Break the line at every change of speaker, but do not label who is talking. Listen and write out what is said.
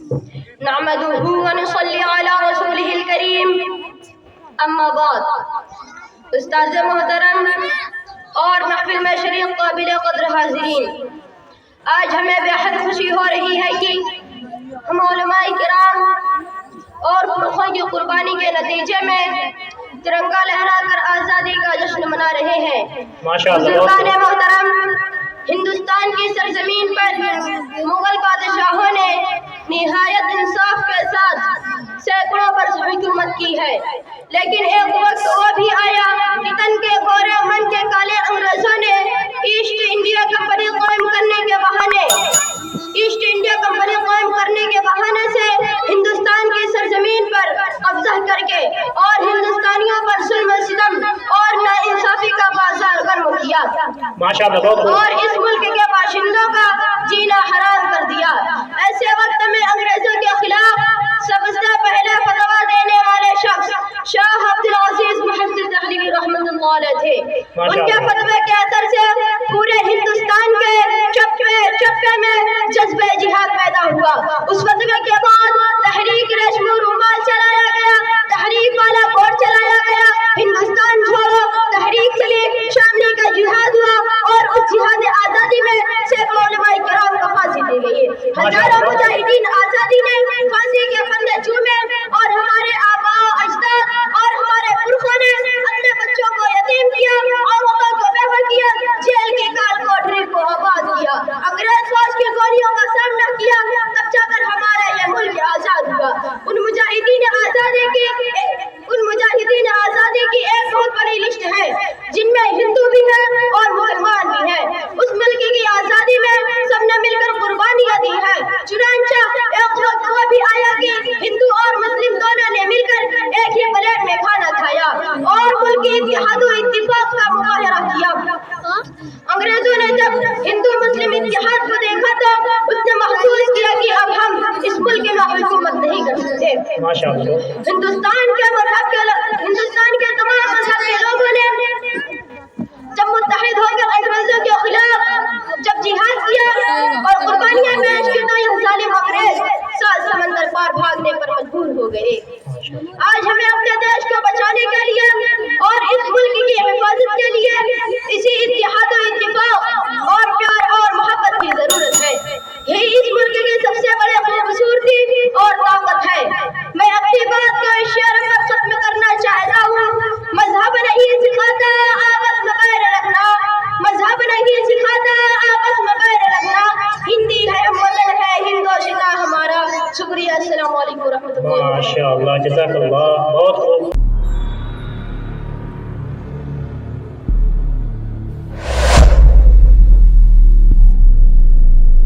نحمده ونصلي على رسوله الكريم اما بعد. استاذ محترم اور محفل میں شریک قابل قدر حاضرین، آج ہمیں بے حد خوشی ہو رہی ہے کہ ہم علماء کرام اور پرخوں کی قربانی کے نتیجے میں ترنگا لہرا کر آزادی کا جشن منا رہے ہیں. بزرگان محترم، ہندوستان کی سرزمین پر مغل بادشاہوں نے نہایت انصاف کے ساتھ سینکڑوں برس حکومت کی ہے، لیکن ایک وقت وہ بھی آیا کہ تن کے گورے من کے کالے انگریزوں نے ایسٹ انڈیا کمپنی قائم کرنے کے بہانے سے ہندوستان کی سرزمین پر قبضہ کر کے اور ہندوستانیوں پر ظلم و ستم اور ناانصافی کا بازار گرم کیا اور اس ملک کے باشندوں کا جینا حرام کر دیا. ایسے وقت میں انگریزوں کے خلاف سب سے پہلے فتویٰ دینے والے شخص شاہ عبد العزیز محدث دہلوی رحمۃ اللہ علیہ تھے. ان کے فتوے کے اثر سے پورے ہندوستان کے چپے میں جذبہ جہاد پیدا ہوا. اس فتوے کے بعد تحریک ریشم رومال چلایا گیا، تحریک بالا کوٹ چلایا گیا، ہندوستان چھوڑو تحریک چلی، شاملی کا جہاد ہوا اور اس جہاد آزادی میں سینکڑوں علماء کرام کو پھانسی دی گئی. ہزاروں مجاہدین آزادی نے پھانسی کے پھندے چومے اور ہمارے آباء و اجداد اور ہمارے پرخوں نے اپنے بچوں کو یتیم کیا، عورتوں کو بیوہ کیا، جیل کی کال کوٹری کو آباد کیا، انگریز فوج کی گولیوں کا سامنا کیا، تب جا کر ہمارا یہ ملک آزاد ہوا. ان مجاہدین آزادی کی ایک بہت بڑی لسٹ ہے جن میں ہندو بھی ہے اور مسلمان بھی ہے. اس ملک کی آزادی میں سب نے مل کر قربانیاں دی ہیں. چنانچہ ایک وقت وہ بھی آیا کہ ہندو اور مسلم دونوں نے مل کر ایک ہی پلیٹ میں کھانا کھایا اور ملکی اتحاد و اتفاق کا مظاہرہ کیا. انگریزوں نے جب ہندو مسلم اتحاد کو دیکھا تو اس نے محسوس کیا کہ اب ہم اس ملک میں حکومت نہیں کر سکتے. ہندوستان کے تمام مذہب کے لوگوں نے جب متحد ہو کر انگریزوں کے خلاف جب جہاد کیا اور قربانیاں پیش کی تو یہ ظالم انگریز سات سمندر پار بھاگنے پر مجبور ہو گئے. آج ہمیں اپنے دیش کو بچانے کے لیے اور اس ملک کی حفاظت کے لیے اسی اتحاد و اتفاق اور پیار اور محبت کی ضرورت ہے. یہی اس ملک کی سب سے بڑی خوبصورتی اور طاقت ہے. میں اپنی بات کو اس شعر پر ختم کرنا چاہتا ہوں. مذہب نہیں سکھاتا آپس میں بیر رکھنا، مذہب نہیں سکھاتا آپس میں بیر رکھنا، ہندی ہے وطن ہے ہندوستان ہمارا. شکریہ. السلام علیکم ورحمۃ اللہ.
ماشاء اللہ، جزاک اللہ، بہت خوب.